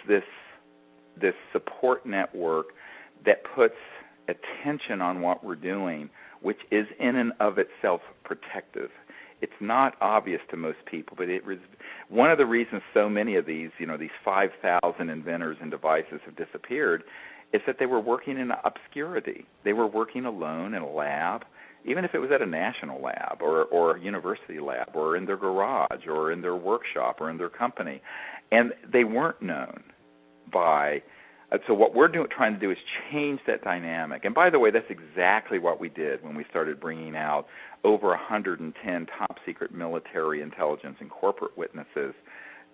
this support network that puts attention on what we're doing, which is in and of itself protective. It's not obvious to most people, but it was one of the reasons so many of these 5,000 inventors and devices have disappeared is that they were working in obscurity. They were working alone in a lab, even if it was at a national lab or a university lab or in their garage or in their workshop or in their company, and they weren't known by. So what we're trying to do is change that dynamic. And by the way, that's exactly what we did when we started bringing out over 110 top-secret military intelligence and corporate witnesses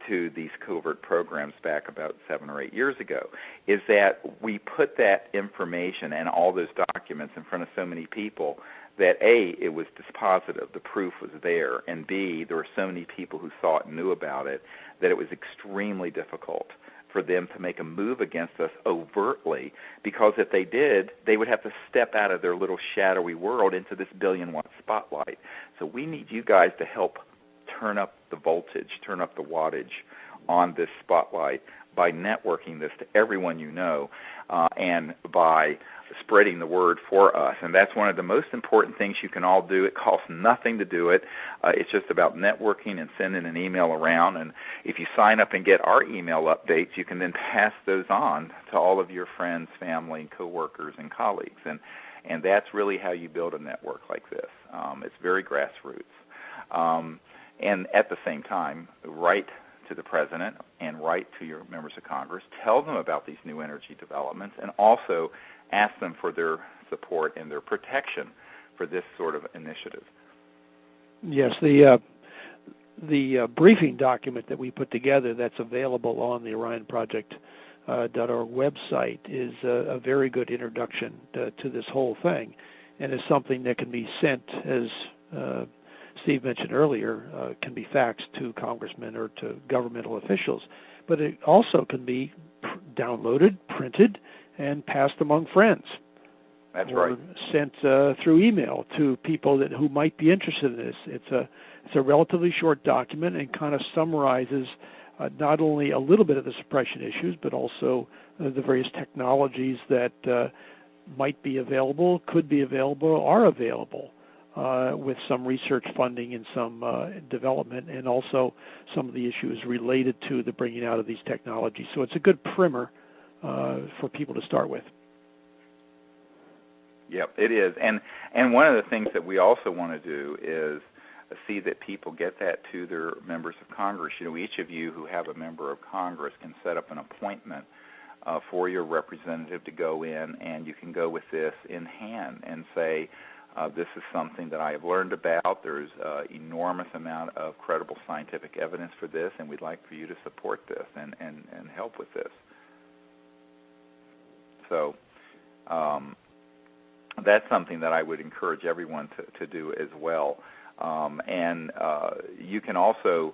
to these covert programs back about 7 or 8 years ago, is that we put that information and all those documents in front of so many people that A, it was dispositive, the proof was there, and B, there were so many people who saw it and knew about it that it was extremely difficult for them to make a move against us overtly, because if they did, they would have to step out of their little shadowy world into this billion-watt spotlight. So we need you guys to help turn up the voltage, turn up the wattage on this spotlight by networking this to everyone you know and by spreading the word for us. And that's one of the most important things you can all do. It costs nothing to do it. It's just about networking and sending an email around. And if you sign up and get our email updates, you can then pass those on to all of your friends, family, coworkers, and colleagues. And that's really how you build a network like this. It's very grassroots. And at the same time, write to the President and write to your members of Congress. Tell them about these new energy developments and also ask them for their support and their protection for this sort of initiative. Yes, the briefing document that we put together that's available on the Orion Project .org website is a very good introduction to this whole thing, and is something that can be sent, as Steve mentioned earlier, can be faxed to congressmen or to governmental officials, but it also can be downloaded, printed, and passed among friends. That's or right. Sent through email to people who might be interested in this. It's a relatively short document and kind of summarizes not only a little bit of the suppression issues, but also the various technologies that might be available, could be available, are available, with some research funding and some development, and also some of the issues related to the bringing out of these technologies. So it's a good primer for people to start with. Yep, it is. And one of the things that we also want to do is see that people get that to their members of Congress. You know, each of you who have a member of Congress can set up an appointment for your representative to go in, and you can go with this in hand and say, this is something that I have learned about. There's enormous amount of credible scientific evidence for this, and we'd like for you to support this and help with this. So that's something that I would encourage everyone to do as well. And you can also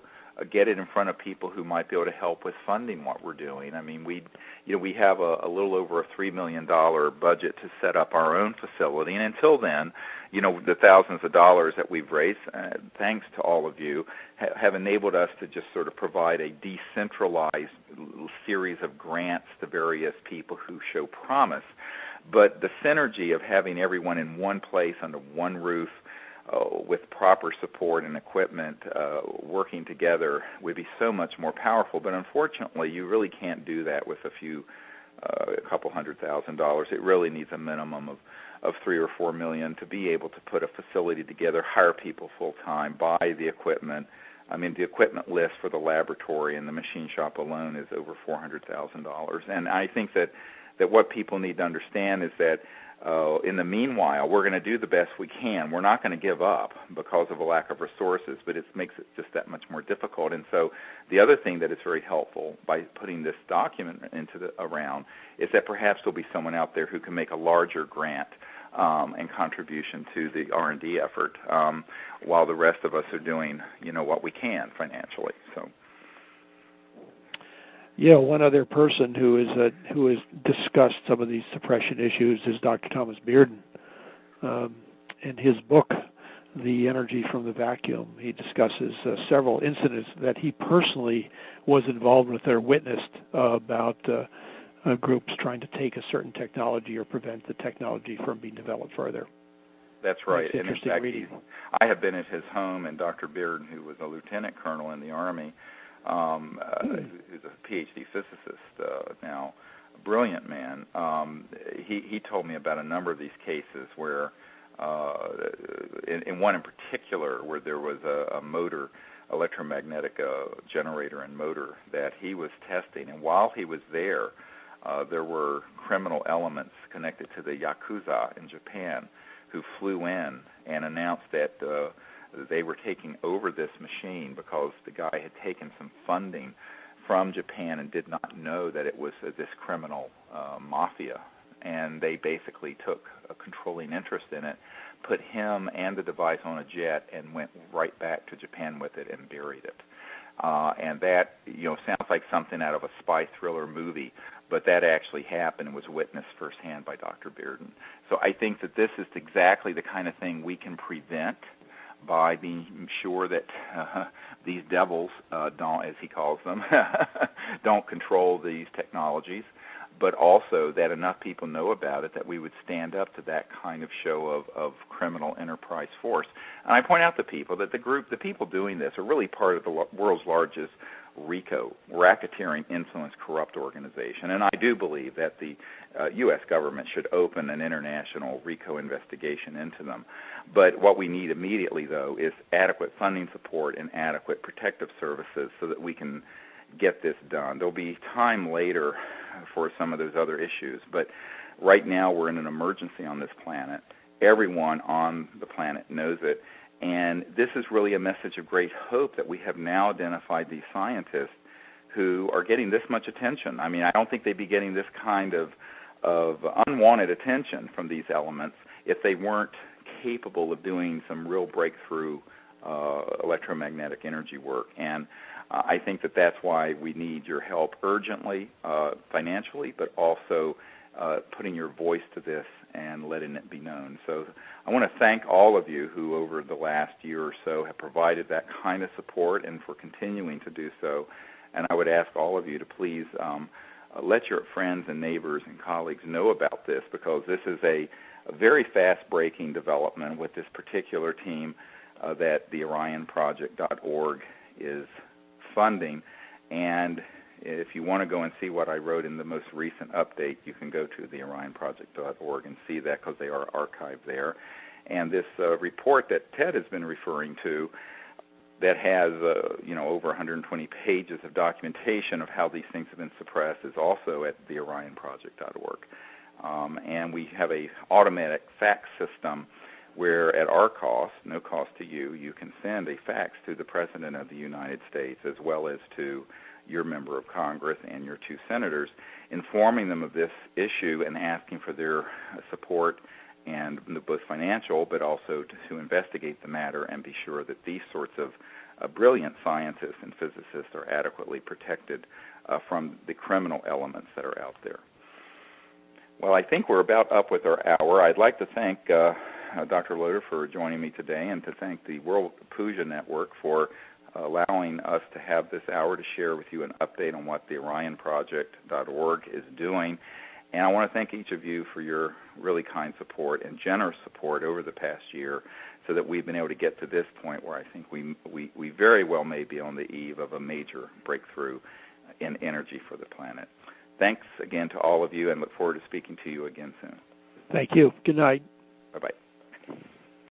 get it in front of people who might be able to help with funding what we're doing. I mean, we have a little over a $3 million budget to set up our own facility, and until then, the thousands of dollars that we've raised, thanks to all of you, have enabled us to just sort of provide a decentralized series of grants to various people who show promise. But the synergy of having everyone in one place under one roof with proper support and equipment working together would be so much more powerful. But unfortunately, you really can't do that with a couple $100,000. It really needs a minimum of $3 or $4 million to be able to put a facility together, hire people full time, buy the equipment. I mean, the equipment list for the laboratory and the machine shop alone is over $400,000. And I think that what people need to understand is that in the meanwhile, we're going to do the best we can. We're not going to give up because of a lack of resources, but it makes it just that much more difficult. And so the other thing that is very helpful by putting this document around is that perhaps there'll be someone out there who can make a larger grant and contribution to the R&D effort while the rest of us are doing, what we can financially. So. Yeah, one other person who has discussed some of these suppression issues is Dr. Thomas Bearden. In his book, the energy from the vacuum. He discusses several incidents that he personally was involved with or witnessed about groups trying to take a certain technology or prevent the technology from being developed further. That's right. It's and in fact, I have been at his home, and Dr. Bearden, who was a lieutenant colonel in the Army, who's a PhD physicist now, a brilliant man, he told me about a number of these cases where, in one in particular, where there was a motor, electromagnetic generator and motor that he was testing, and while he was there, there were criminal elements connected to the Yakuza in Japan who flew in and announced that they were taking over this machine because the guy had taken some funding from Japan and did not know that it was this criminal mafia. And they basically took a controlling interest in it, put him and the device on a jet, and went right back to Japan with it and buried it. And that, sounds like something out of a spy thriller movie, but that actually happened and was witnessed firsthand by Dr. Bearden. So I think that this is exactly the kind of thing we can prevent by being sure that these devils don't, as he calls them, don't control these technologies, but also that enough people know about it that we would stand up to that kind of show of criminal enterprise force. And I point out to people that the people doing this are really part of the world's largest RICO, racketeering influence corrupt organization. And I do believe that the U.S. government should open an international RICO investigation into them. But what we need immediately, though, is adequate funding support and adequate protective services so that we can get this done. There'll be time later for some of those other issues, but right now we're in an emergency on this planet. Everyone on the planet knows it, and this is really a message of great hope that we have now identified these scientists who are getting this much attention. I mean, I don't think they'd be getting this kind of unwanted attention from these elements if they weren't capable of doing some real breakthrough electromagnetic energy work. And I think that that's why we need your help urgently, financially, but also putting your voice to this and letting it be known. So I want to thank all of you who over the last year or so have provided that kind of support and for continuing to do so. And I would ask all of you to please let your friends and neighbors and colleagues know about this, because this is a very fast-breaking development with this particular team that the OrionProject.org is funding. And if you want to go and see what I wrote in the most recent update, you can go to the OrionProject.org and see that, because they are archived there. And this report that Ted has been referring to that has over 120 pages of documentation of how these things have been suppressed is also at the OrionProject.org. And we have a automatic fax system where at our cost, no cost to you, you can send a fax to the President of the United States as well as to your member of Congress and your 2 senators, informing them of this issue and asking for their support, and both financial but also to investigate the matter and be sure that these sorts of brilliant scientists and physicists are adequately protected from the criminal elements that are out there. Well, I think we're about up with our hour. I'd like to thank Dr. Loder for joining me today, and to thank the World Puja Network for allowing us to have this hour to share with you an update on what the OrionProject.org is doing. And I want to thank each of you for your really kind support and generous support over the past year, so that we've been able to get to this point where I think we very well may be on the eve of a major breakthrough in energy for the planet. Thanks again to all of you, and look forward to speaking to you again soon. Thank you. Good night. Bye-bye.